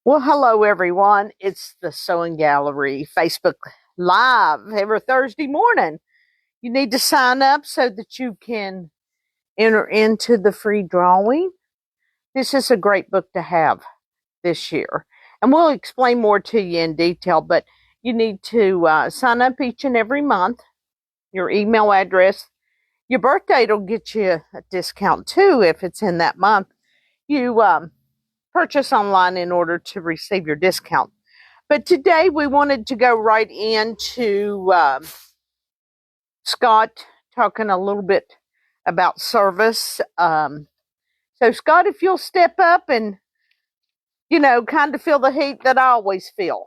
Well, hello everyone. It's the Sewing Gallery Facebook Live every Thursday morning. You need to sign up so that you can enter into the free drawing. This is a great book to have this year. And we'll explain more to you in detail, but you need to sign up each and every month. Your email address, your birth date will get you a discount too if it's in that month. You purchase online in order to receive your discount. But today we wanted to go right into Scott talking a little bit about service. So, Scott, if you'll step up and, kind of feel the heat that I always feel.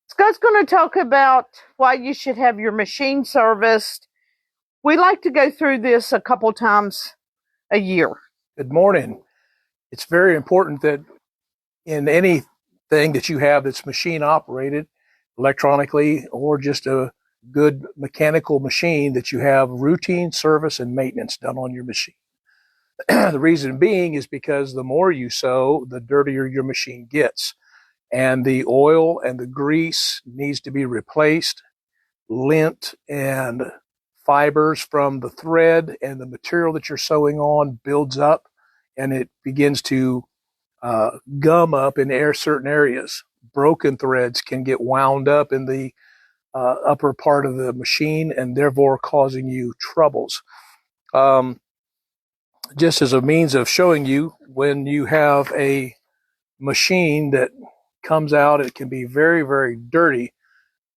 Scott's going to talk about why you should have your machine serviced. We like to go through this a couple times a year. Good morning. It's very important that in anything that you have that's machine operated electronically or just a good mechanical machine, that you have routine service and maintenance done on your machine. The reason being is because the more you sew, the dirtier your machine gets. And the oil and the grease needs to be replaced. Lint and fibers from the thread and the material that you're sewing on builds up, and it begins to gum up in certain areas. Broken threads can get wound up in the upper part of the machine and therefore causing you troubles. Just as a means of showing you, when you have a machine that comes out, it can be very, very dirty.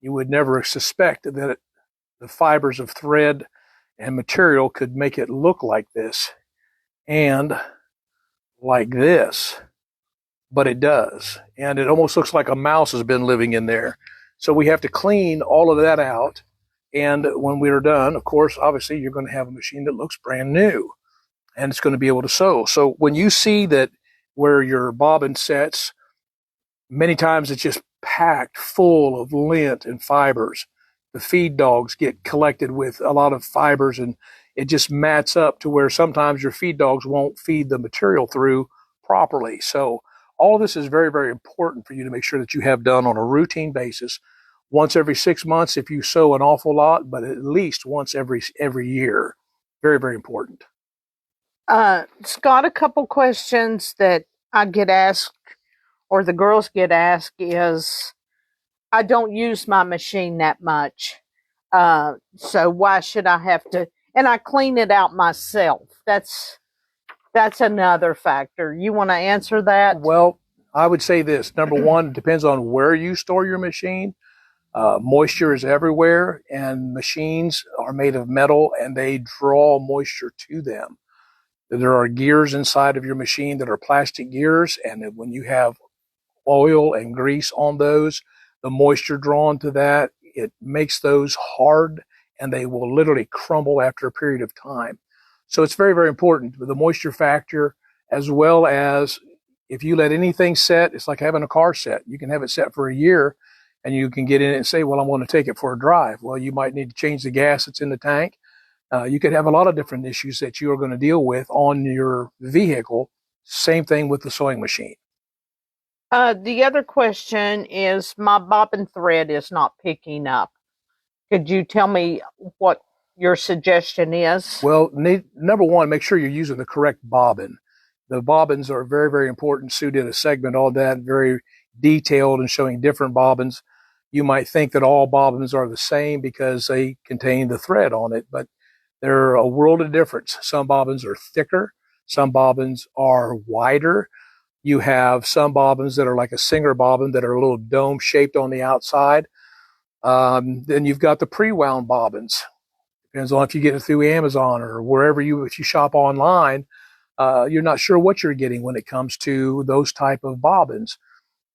You would never suspect that the fibers of thread and material could make it look like this and like this, but it does. And it almost looks like a mouse has been living in there. So we have to clean all of that out. And when we're done, of course, obviously you're going to have a machine that looks brand new and it's going to be able to sew. So when you see that where your bobbin sets, many times it's just packed full of lint and fibers. The feed dogs get collected with a lot of fibers, and it just mats up to where sometimes your feed dogs won't feed the material through properly. So all of this is very, very important for you to make sure that you have done on a routine basis, once every 6 months if you sew an awful lot, but at least once every year. Very, very important. Scott, a couple questions that I get asked or the girls get asked is, I don't use my machine that much. So why should I have to? And I clean it out myself. That's another factor. You want to answer that? Well, I would say this. Number one, it depends on where you store your machine. Moisture is everywhere, and machines are made of metal, and they draw moisture to them. There are gears inside of your machine that are plastic gears, and when you have oil and grease on those, the moisture drawn to that, it makes those hard, and they will literally crumble after a period of time. So it's very, very important with the moisture factor, as well as if you let anything set, it's like having a car set. You can have it set for a year and you can get in it and say, well, I want to take it for a drive. Well, you might need to change the gas that's in the tank. You could have a lot of different issues that you are going to deal with on your vehicle. Same thing with the sewing machine. The other question is, my bobbin thread is not picking up. Could you tell me what your suggestion is? Well, number one, make sure you're using the correct bobbin. The bobbins are very, very important. Sue did a segment on that, very detailed and showing different bobbins. You might think that all bobbins are the same because they contain the thread on it, but they're a world of difference. Some bobbins are thicker. Some bobbins are wider. You have some bobbins that are like a Singer bobbin that are a little dome shaped on the outside. Then you've got the pre-wound bobbins. Depends on if you get it through Amazon or wherever if you shop online, you're not sure what you're getting when it comes to those type of bobbins.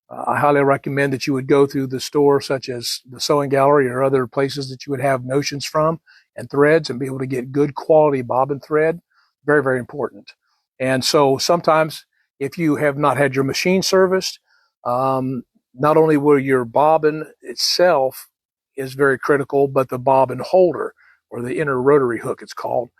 I highly recommend that you would go through the store such as the Sewing Gallery or other places that you would have notions from and threads and be able to get good quality bobbin thread. Very, very important. And so sometimes if you have not had your machine serviced, not only will your bobbin itself is very critical, but the bobbin holder or the inner rotary hook it's called.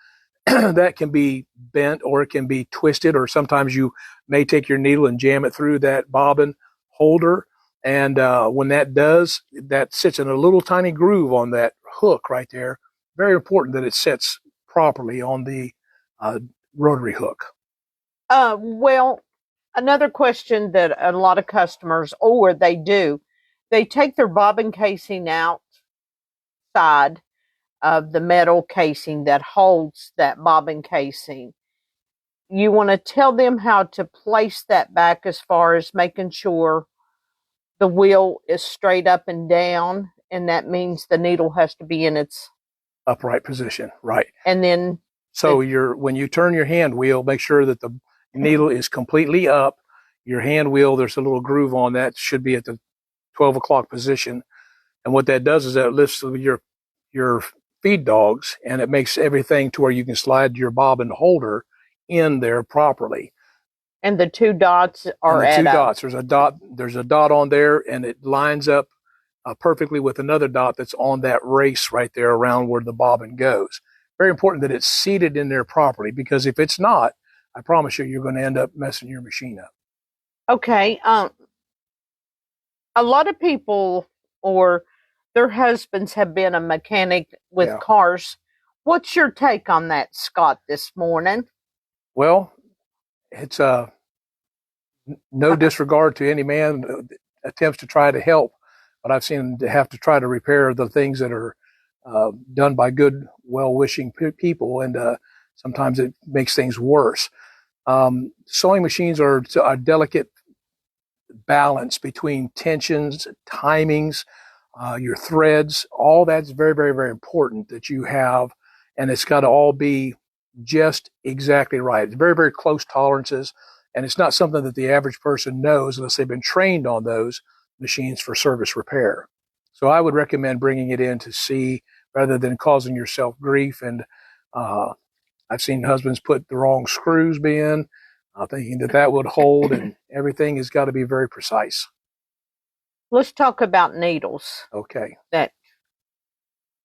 that can be bent or it can be twisted, or sometimes you may take your needle and jam it through that bobbin holder. And when that does, that sits in a little tiny groove on that hook right there. Very important that it sits properly on the uh, rotary hook. Well, another question that a lot of customers, or they take their bobbin casing outside of the metal casing that holds that bobbin casing. You want to tell them how to place that back as far as making sure the wheel is straight up and down, and that means the needle has to be in its Upright position, right? and then So when you turn your hand wheel, make sure that the needle is completely up. Your hand wheel, there's a little groove on that, should be at the 12 o'clock position. And what that does is that lifts your feed dogs, and it makes everything to where you can slide your bobbin holder in there properly. and the two dots are And the at two dots, there's a dot on there, and it lines up perfectly with another dot that's on that race right there around where the bobbin goes. Very important that it's seated in there properly, because if it's not, I promise you, you're going to end up messing your machine up. Okay. A lot of people or their husbands have been a mechanic with Yeah. cars. What's your take on that, Scott, this morning? Well, it's no disregard to any man that attempts to try to help, but I've seen them have to try to repair the things that are done by good, well-wishing people, and sometimes it makes things worse. Sewing machines are a delicate balance between tensions, timings, your threads. All that's very, very, very important that you have, and it's got to all be just exactly right. It's very, very close tolerances, and it's not something that the average person knows unless they've been trained on those machines for service repair. So I would recommend bringing it in to see rather than causing yourself grief. And I've seen husbands put the wrong screws in, thinking that that would hold, and everything has got to be very precise. Let's talk about needles. Okay. That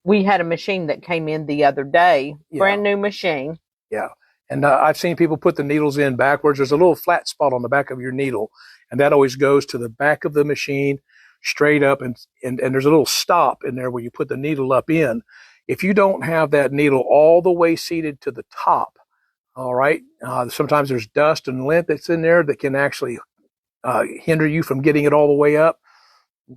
we had a machine that came in the other day, Yeah. brand new machine. Yeah. And I've seen people put the needles in backwards. There's a little flat spot on the back of your needle, and that always goes to the back of the machine straight up. And there's a little stop in there where you put the needle up in. If you don't have that needle all the way seated to the top, all right, sometimes there's dust and lint that's in there that can actually hinder you from getting it all the way up,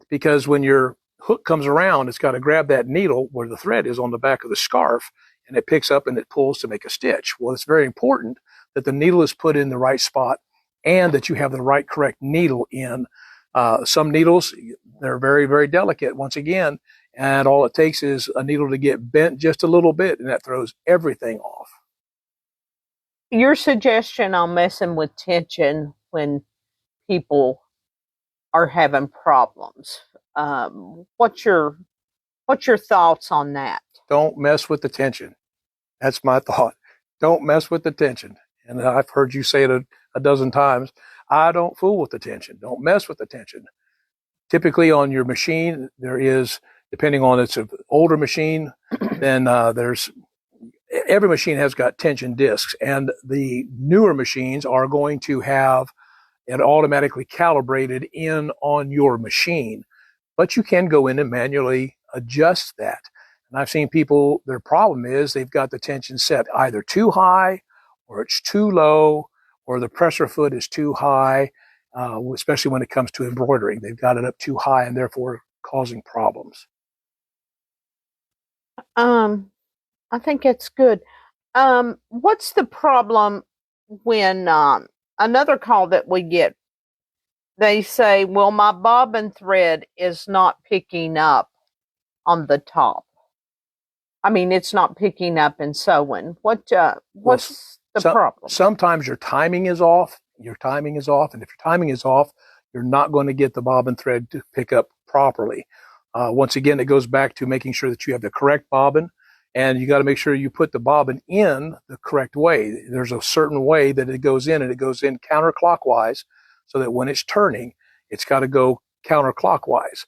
because when your hook comes around, it's got to grab that needle where the thread is on the back of the scarf, and it picks up and it pulls to make a stitch. Well, it's very important that the needle is put in the right spot and that you have the right correct needle in. Some needles, they're very, very delicate, once again, and all it takes is a needle to get bent just a little bit, and that throws everything off. Your suggestion on messing with tension when people are having problems. What's your thoughts on that? Don't mess with the tension. That's my thought. Don't mess with the tension. And I've heard you say it a dozen times. I don't fool with the tension. Don't mess with the tension. Typically on your machine, there is, depending on it's an older machine, then every machine has got tension discs, and the newer machines are going to have it automatically calibrated in on your machine. But you can go in and manually adjust that. And I've seen people, their problem is they've got the tension set either too high, or it's too low, or the presser foot is too high, especially when it comes to embroidering. They've got it up too high and therefore causing problems. I think it's good. What's the problem when another call that we get? They say, "Well, my bobbin thread is not picking up on the top. I mean, it's not picking up and sewing. What's the problem?" Sometimes your timing is off. Your timing is off, and if your timing is off, you're not going to get the bobbin thread to pick up properly. Once again, it goes back to making sure that you have the correct bobbin, and you got to make sure you put the bobbin in the correct way. There's a certain way that it goes in, and it goes in counterclockwise, so that when it's turning, it's got to go counterclockwise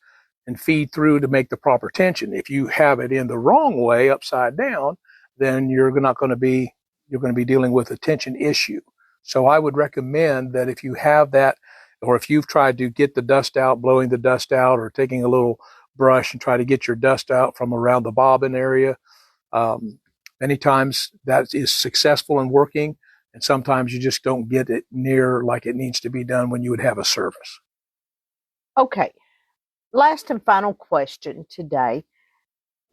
and feed through to make the proper tension. If you have it in the wrong way, upside down, then you're not going to be you're going to be dealing with a tension issue. So I would recommend that if you have that, or if you've tried to get the dust out, blowing the dust out, or taking a little brush and try to get your dust out from around the bobbin area, many times that is successful in working, and sometimes you just don't get it near like it needs to be done when you would have a service. Okay, last and final question today.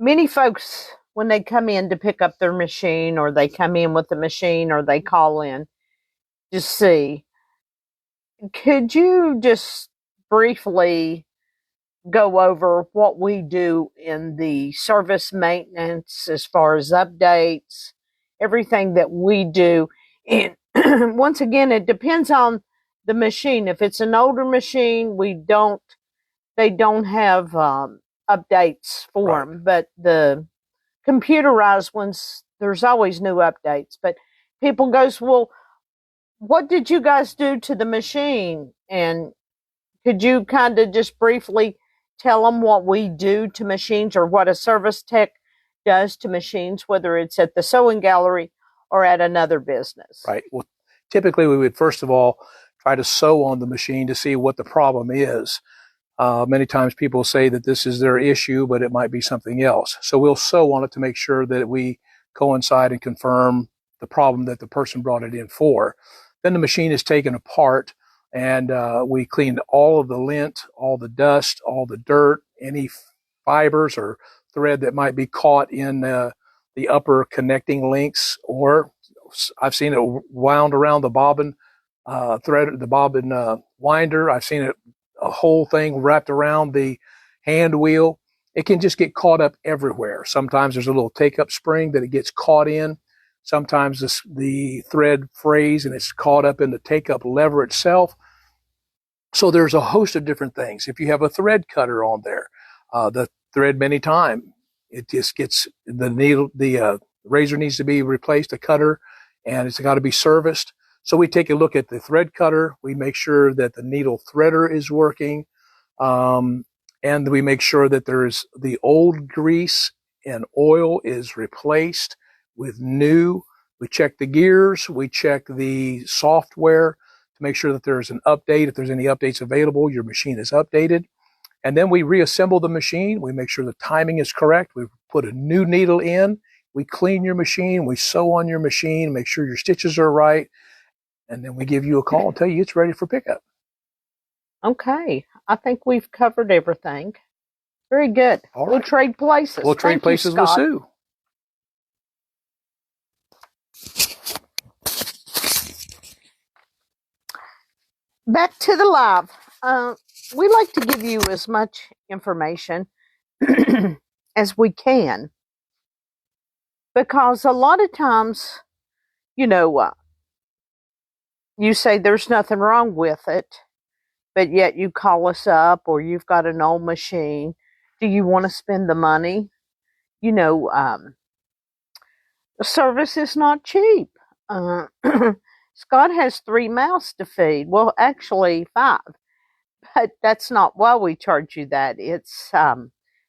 Many folks, when they come in to pick up their machine, or they come in with the machine, or they call in to see, could you just briefly go over what we do in the service maintenance as far as updates, everything that we do? And once again, it depends on the machine. If it's an older machine, they don't have updates for them, but the computerized ones, there's always new updates. But people goes, well, what did you guys do to the machine? And could you kind of just briefly tell them what we do to machines, or what a service tech does to machines, whether it's at the sewing gallery or at another business? Right. Well, typically we would first of all try to sew on the machine to see what the problem is. Many times people say that this is their issue, but it might be something else. So we'll sew on it to make sure that we coincide and confirm the problem that the person brought it in for. Then the machine is taken apart, and we cleaned all of the lint, all the dust, all the dirt, any fibers or thread that might be caught in the upper connecting links, or I've seen it wound around the bobbin thread, the bobbin winder. I've seen it a whole thing wrapped around the hand wheel. It can just get caught up everywhere. Sometimes there's a little take-up spring that it gets caught in. Sometimes the thread frays and it's caught up in the take-up lever itself. So there's a host of different things. If you have a thread cutter on there, the thread many times, it just gets the needle, the razor needs to be replaced, the cutter, and it's got to be serviced. So we take a look at the thread cutter. We make sure that the needle threader is working. And we make sure that there's the old grease and oil is replaced with new. We check the gears. We check the software to make sure that there's an update. If there's any updates available, your machine is updated. And then we reassemble the machine. We make sure the timing is correct. We put a new needle in. We clean your machine. We sew on your machine, make sure your stitches are right. And then we give you a call and tell you it's ready for pickup. Okay. I think we've covered everything. Very good. All right. We'll trade places. We'll trade places with Sue. Back to the live. We like to give you as much information as we can, because a lot of times, you say there's nothing wrong with it, but yet you call us up, or you've got an old machine. Do you want to spend the money? The service is not cheap. Scott has 3 mouths to feed. Well, actually 5. But that's not why we charge you that. It's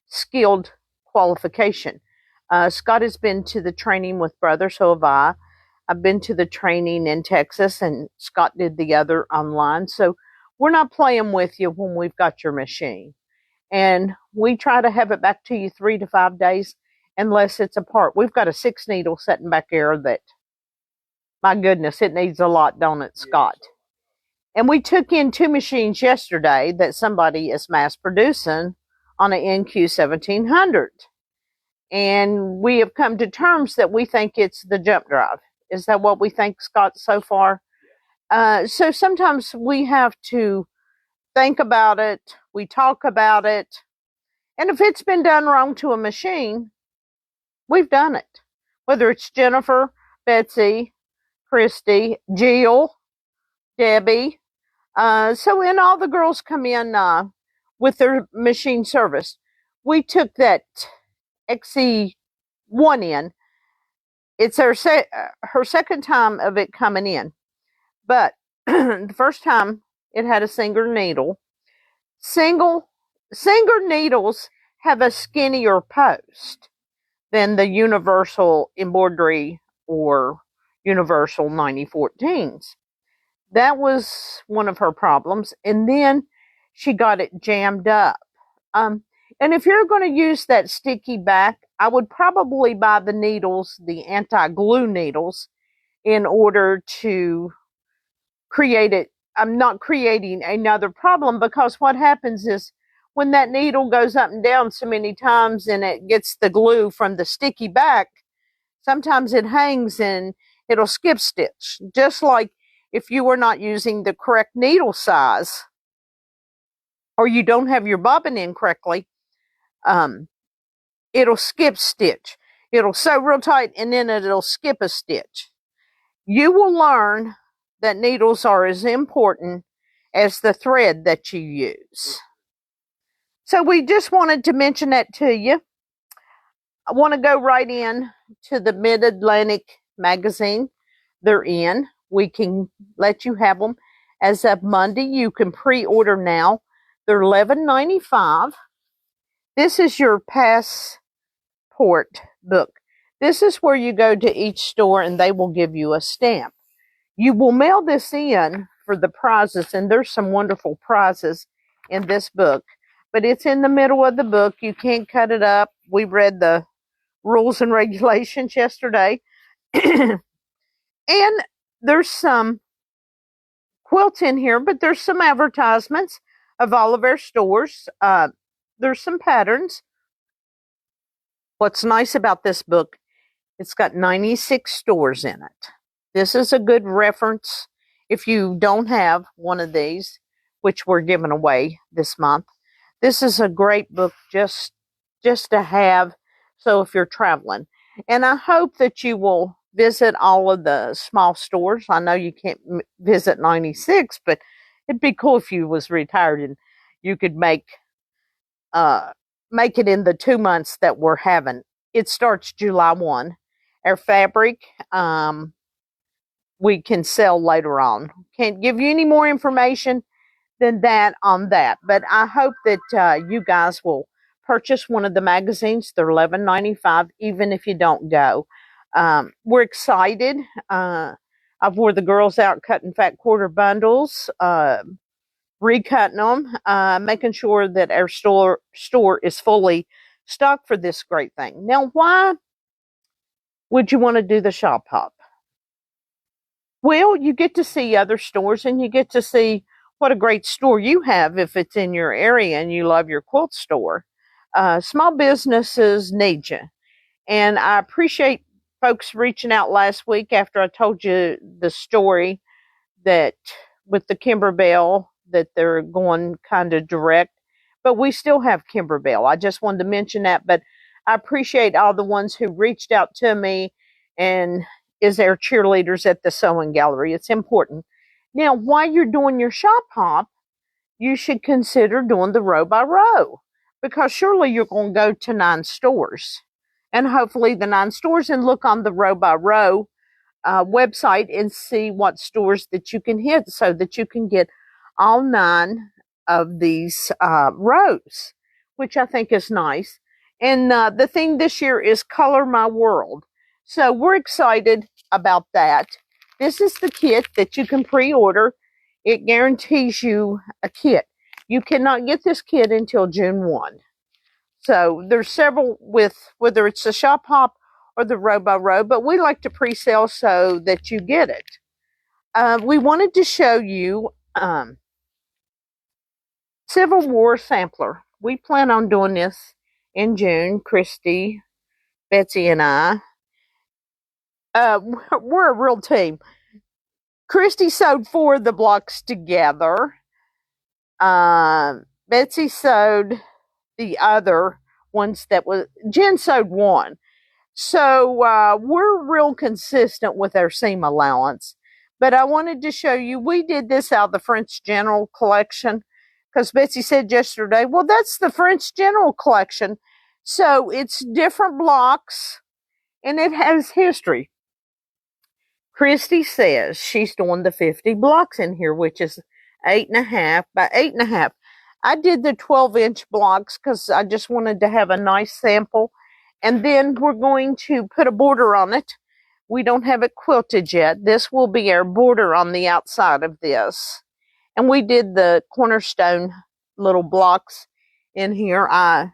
skilled qualification. Scott has been to the training with Brother, so have I. I've been to the training in Texas, and Scott did the other online. So we're not playing with you when we've got your machine. And we try to have it back to you 3 to 5 days, unless it's a part. We've got a 6 needle sitting back there that, my goodness, it needs a lot, don't it, Scott? Yes. And we took in 2 machines yesterday that somebody is mass producing on an NQ 1700. And we have come to terms that we think it's the jump drive. Is that what we think, Scott, so far? So sometimes we have to think about it. We talk about it. And if it's been done wrong to a machine, we've done it. Whether it's Jennifer, Betsy, Christy, Jill, Debbie. So when all the girls come in with their machine service, we took that XC1 in. It's her second time of it coming in. But the first time it had a single needle. Single needles have a skinnier post than the universal embroidery or, Universal 9014s. That was one of her problems. And then she got it jammed up. Um, and if you're going to use that sticky back, I would probably buy the needles, the anti-glue needles, in order to create it. I'm not creating another problem, because what happens is when that needle goes up and down so many times and it gets the glue from the sticky back, sometimes it hangs and it'll skip stitch. Just like if you were not using the correct needle size, or you don't have your bobbin in correctly, it'll skip stitch. It'll sew real tight and then it'll skip a stitch. You will learn that needles are as important as the thread that you use. So we just wanted to mention that to you. I want to go right in to the Mid-Atlantic magazine. They're in. We can let you have them as of Monday. You can pre-order now. They're $11.95. This is your passport book. This is where you go to each store and they will give you a stamp. You will mail this in for the prizes, and there's some wonderful prizes in this book. But it's in the middle of the book. You can't cut it up. We read the rules and regulations yesterday. And there's some quilts in here, but there's some advertisements of all of our stores. There's some patterns. What's nice about this book, it's got 96 stores in it. This is a good reference if you don't have one of these, which we're giving away this month. This is a great book just to have, so if you're traveling. And I hope that you will visit all of the small stores. I know you can't visit 96, but it'd be cool if you was retired and you could make it in the 2 months that we're having. It starts July 1. Our fabric, we can sell later on. Can't give you any more information than that on that. But I hope that you guys will purchase one of the magazines. They're $11.95, even if you don't go. We're excited. I've wore the girls out cutting fat quarter bundles, recutting them, making sure that our store is fully stocked for this great thing. Now, why would you want to do the shop hop? Well, you get to see other stores and you get to see what a great store you have if it's in your area and you love your quilt store. Small businesses need you. And I appreciate folks reaching out last week after I told you the story that with the Kimberbell that they're going kind of direct. But we still have Kimberbell. I just wanted to mention that. But I appreciate all the ones who reached out to me and is their cheerleaders at the sewing gallery. It's important. Now, while you're doing your shop hop, you should consider doing the row by row, because surely you're going to go to 9 stores, and hopefully the 9 stores, and look on the row by row website and see what stores that you can hit so that you can get all 9 of these rows, which I think is nice. And the thing this year is Color My World. So we're excited about that. This is the kit that you can pre-order. It guarantees you a kit. You cannot get this kit until June 1. So there's several with whether it's the shop hop or the row by row, but we like to pre-sale so that you get it. We wanted to show you Civil War sampler. We plan on doing this in June. Christy, Betsy, and I. We're a real team. Christy sewed 4 of the blocks together. Betsy sewed the other ones Jen sewed 1. So we're real consistent with our seam allowance. But I wanted to show you, we did this out of the French General collection, because Betsy said yesterday, well, that's the French General collection. So it's different blocks, and it has history. Christy says she's doing the 50 blocks in here, which is 8.5 by 8.5. I did the 12-inch blocks because I just wanted to have a nice sample. And then we're going to put a border on it We don't have it quilted yet. This will be our border on the outside of this. And we did the cornerstone little blocks in here. I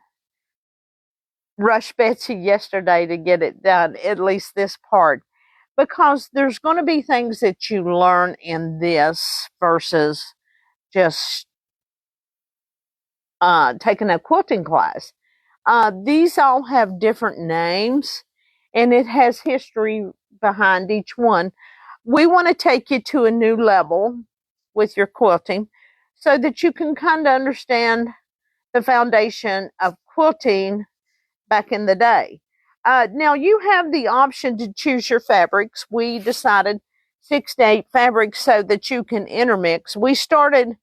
rushed Betsy yesterday to get it done, at least this part, because there's going to be things that you learn in this versus just taking a quilting class. These all have different names, and it has history behind each one. We want to take you to a new level with your quilting so that you can kind of understand the foundation of quilting back in the day. Now, you have the option to choose your fabrics. We decided 6 to 8 fabrics so that you can intermix. We started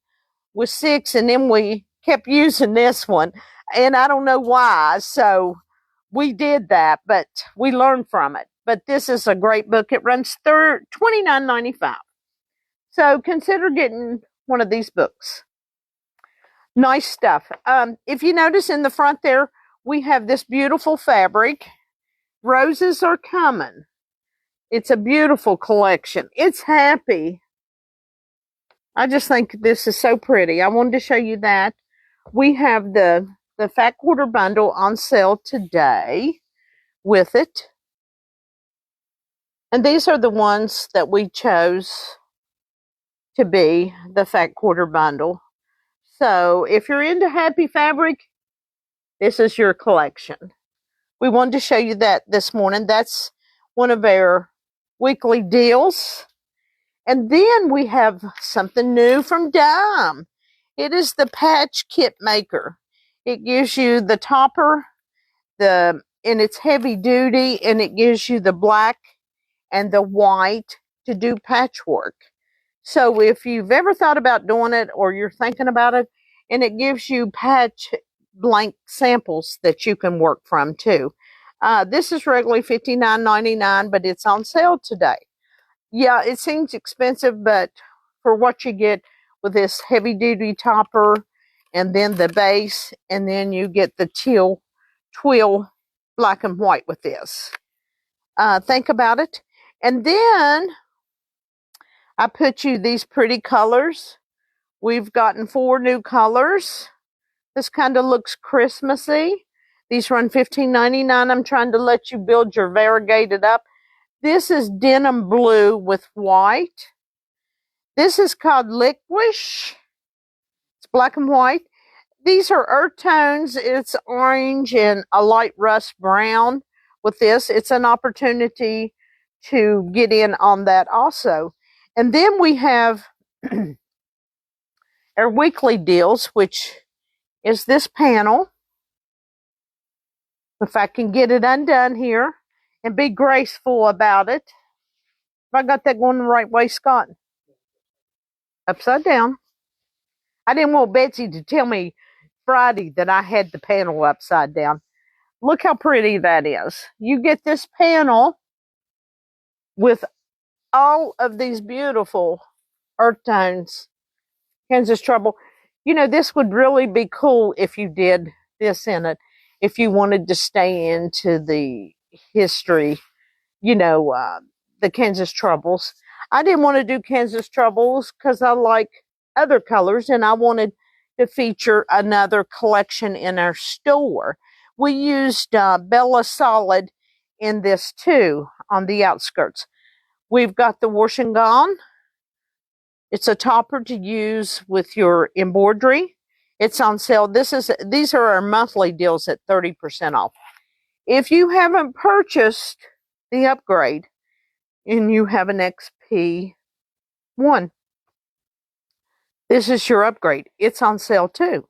with 6, and then we kept using this one, and I don't know why. So we did that, but we learned from it. But this is a great book. It runs $29.95. So consider getting one of these books. Nice stuff. If you notice in the front there, we have this beautiful fabric. Roses are coming. It's a beautiful collection. It's happy. I just think this is so pretty. I wanted to show you that. We have the Fat Quarter Bundle on sale today with it. And these are the ones that we chose to be the Fat Quarter Bundle. So if you're into happy fabric, this is your collection. We wanted to show you that this morning. That's one of our weekly deals. And then we have something new from Dime. It is the Patch Kit Maker. It gives you the topper, and it's heavy duty, and it gives you the black and the white to do patchwork. So if you've ever thought about doing it or you're thinking about it, and it gives you patch blank samples that you can work from too. This is regularly $59.99, but it's on sale today. Yeah, it seems expensive, but for what you get with this heavy duty topper and then the base, and then you get the twill black and white with this. Think about it. And then I put you these pretty colors. We've gotten 4 new colors. This kind of looks Christmassy. These run $15.99. I'm trying to let you build your variegated up. This is denim blue with white. This is called Liquish. It's black and white. These are earth tones. It's orange and a light rust brown with this. It's an opportunity to get in on that also. And then we have our weekly deals, which is this panel. If I can get it undone here and be graceful about it. Have I got that going the right way, Scott? Upside down. I didn't want Betsy to tell me Friday that I had the panel upside down. Look how pretty that is. You get this panel with all of these beautiful earth tones. Kansas Trouble. You know, this would really be cool if you did this in it. If you wanted to stay into the history, you know, the Kansas Troubles. I didn't want to do Kansas Troubles because I like other colors, and I wanted to feature another collection in our store. We used Bella Solid in this too on the outskirts. We've got the Wash and Gone. It's a topper to use with your embroidery. It's on sale. These are our monthly deals at 30% off. If you haven't purchased the upgrade and you have an XP1, this is your upgrade. It's on sale too.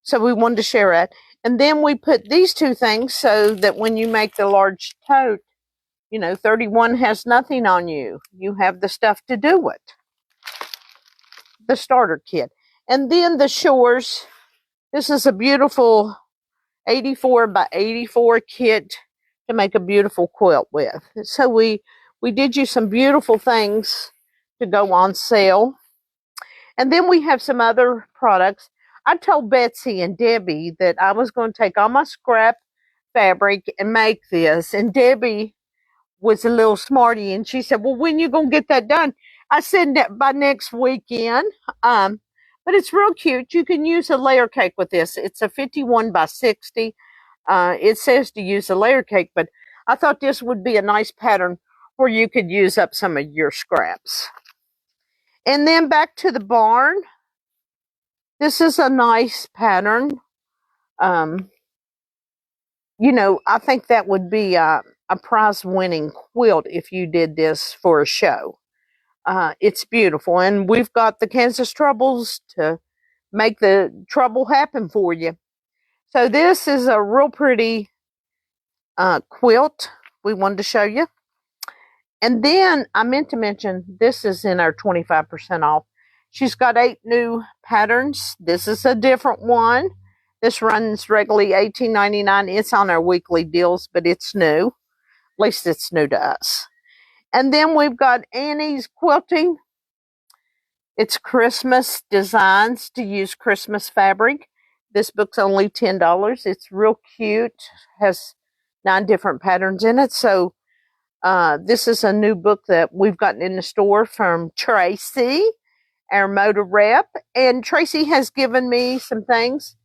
So we wanted to share it. And then we put these 2 things so that when you make the large tote, you know, 31 has nothing on you. You have the stuff to do it. The starter kit. And then the Shores. This is a beautiful 84 by 84 kit to make a beautiful quilt with. So we did you some beautiful things to go on sale. And then we have some other products. I told Betsy and Debbie that I was going to take all my scrap fabric and make this. And Debbie was a little smarty, and she said, well, when you going to get that done? I said, by next weekend. But it's real cute. You can use a layer cake with this. It's a 51 by 60. It says to use a layer cake, but I thought this would be a nice pattern where you could use up some of your scraps. And then back to the barn. This is a nice pattern. I think that would be a prize-winning quilt if you did this for a show. It's beautiful, and we've got the Kansas Troubles to make the trouble happen for you. So this is a real pretty quilt we wanted to show you. And then I meant to mention, this is in our 25% off. She's got 8 new patterns. This is a different one. This runs regularly $18.99. It's on our weekly deals, but it's new. At least it's new to us. And then we've got Annie's Quilting. It's Christmas designs to use Christmas fabric. This book's only $10. It's real cute. Has 9 different patterns in it. So this is a new book that we've gotten in the store from Tracy, our motor rep. And Tracy has given me some things.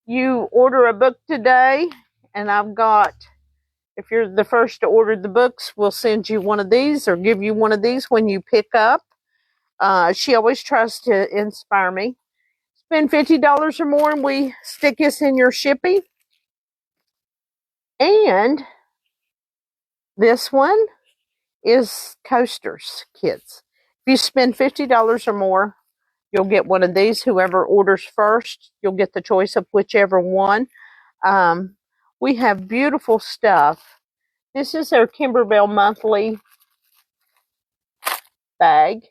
You order a book today, and I've got, if you're the first to order the books, we'll send you one of these or give you one of these when you pick up. She always tries to inspire me. Spend $50 or more and we stick this in your shipping. And this one is coasters, kids. If you spend $50 or more, you'll get one of these. Whoever orders first, you'll get the choice of whichever one. We have beautiful stuff. This is our Kimberbell monthly bag.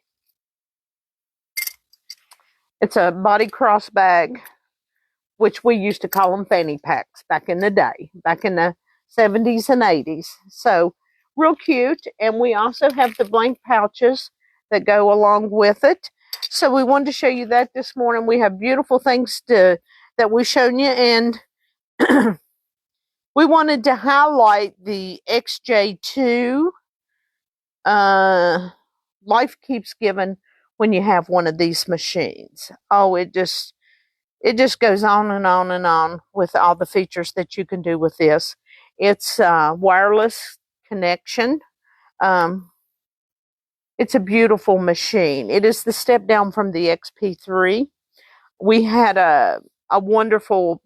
It's a body cross bag, which we used to call them fanny packs back in the day, back in the 70s and 80s. So real cute. And we also have the blank pouches that go along with it. So we wanted to show you that this morning. We have beautiful things that we've shown you. And we wanted to highlight the XJ2. Life keeps giving when you have one of these machines. Oh, it just goes on and on and on with all the features that you can do with this. It's wireless connection. It's a beautiful machine. It is the step down from the XP3. We had a wonderful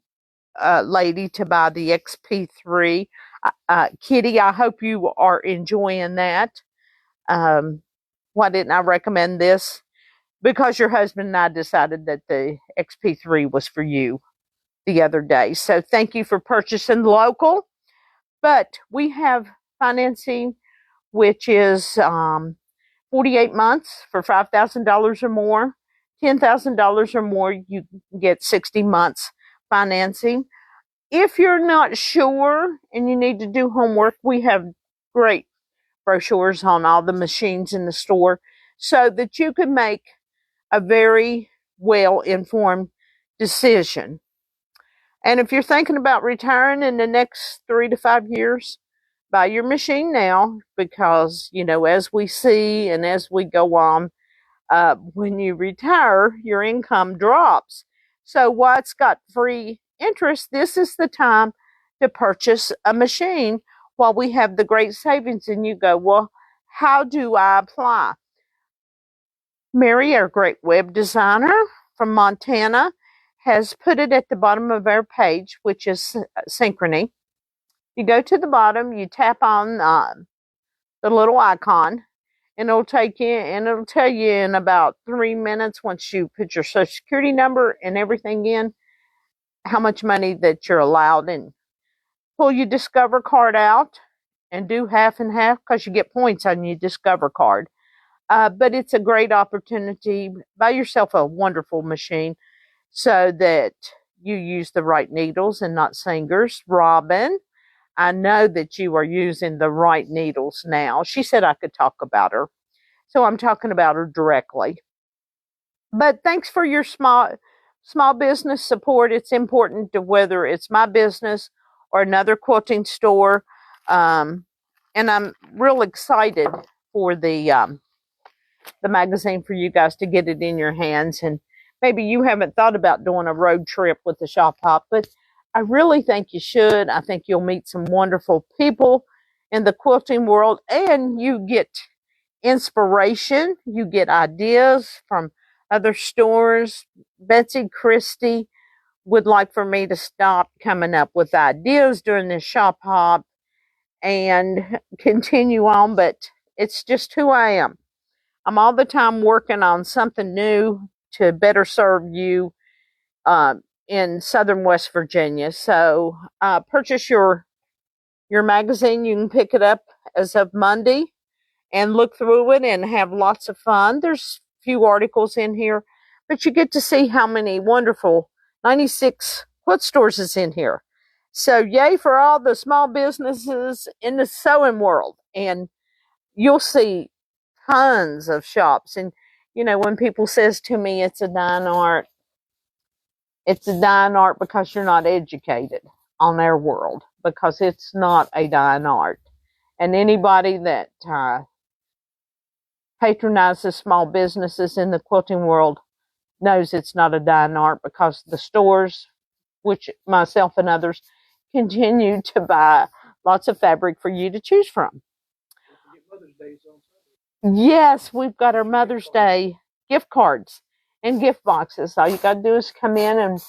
lady to buy the XP3. Kitty, I hope you are enjoying that. Why didn't I recommend this? Because your husband and I decided that the XP3 was for you the other day. So thank you for purchasing local. But we have financing, which is 48 months for $5,000 or more. $10,000 or more, you get 60 months financing. If you're not sure and you need to do homework, we have great brochures on all the machines in the store so that you can make a very well-informed decision. And if you're thinking about retiring in the next 3 to 5 years, buy your machine now because, as we see and as we go on, when you retire, your income drops. So while it's got free interest, this is the time to purchase a machine while we have the great savings. And you go, well, how do I apply? Mary, our great web designer from Montana, has put it at the bottom of our page, which is Synchrony. You go to the bottom, you tap on the little icon, and it'll take you, and it'll tell you in about 3 minutes, once you put your social security number and everything in, how much money that you're allowed, and pull your Discover card out and do half and half because you get points on your Discover card. But it's a great opportunity. Buy yourself a wonderful machine so that you use the right needles and not singers. Robin, I know that you are using the right needles now. She said I could talk about her. So I'm talking about her directly. But thanks for your small business support. It's important to whether it's my business or another quilting store. And and I'm real excited for the magazine for you guys to get it in your hands. And maybe you haven't thought about doing a road trip with the Shop Hop, but I really think you should. I think you'll meet some wonderful people in the quilting world, and you get inspiration, you get ideas from other stores. Betsy Christie would like for me to stop coming up with ideas during the Shop Hop and continue on, but it's just who I am. I'm all the time working on something new to better serve you uh, in Southern West Virginia. So purchase your magazine. You can pick it up as of Monday and look through it and have lots of fun. There's a few articles in here, but you get to see how many wonderful 96 quilt stores is in here. So yay for all the small businesses in the sewing world. And you'll see tons of shops. And you know, when people says to me it's a dying art, it's a dying art because you're not educated on their world, because it's not a dying art. And anybody that patronizes small businesses in the quilting world knows it's not a dying art, because the stores, which myself and others, continue to buy lots of fabric for you to choose from. Yes, we've got our Mother's Day gift cards and gift boxes. All you got to do is come in and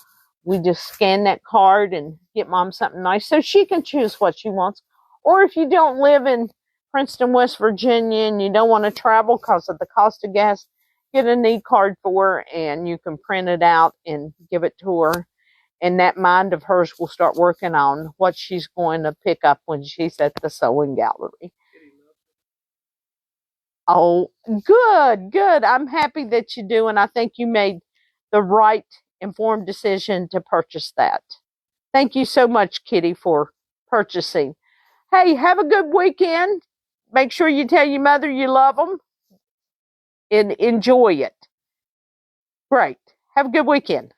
we just scan that card and get Mom something nice so she can choose what she wants. Or if you don't live in Princeton, West Virginia, and you don't want to travel because of the cost of gas, get a need card for her and you can print it out and give it to her. And that mind of hers will start working on what she's going to pick up when she's at the sewing gallery. Oh, good, good. I'm happy that you do, and I think you made the right informed decision to purchase that. Thank you so much, Kitty, for purchasing. Hey, have a good weekend. Make sure you tell your mother you love them and enjoy it. Great. Have a good weekend.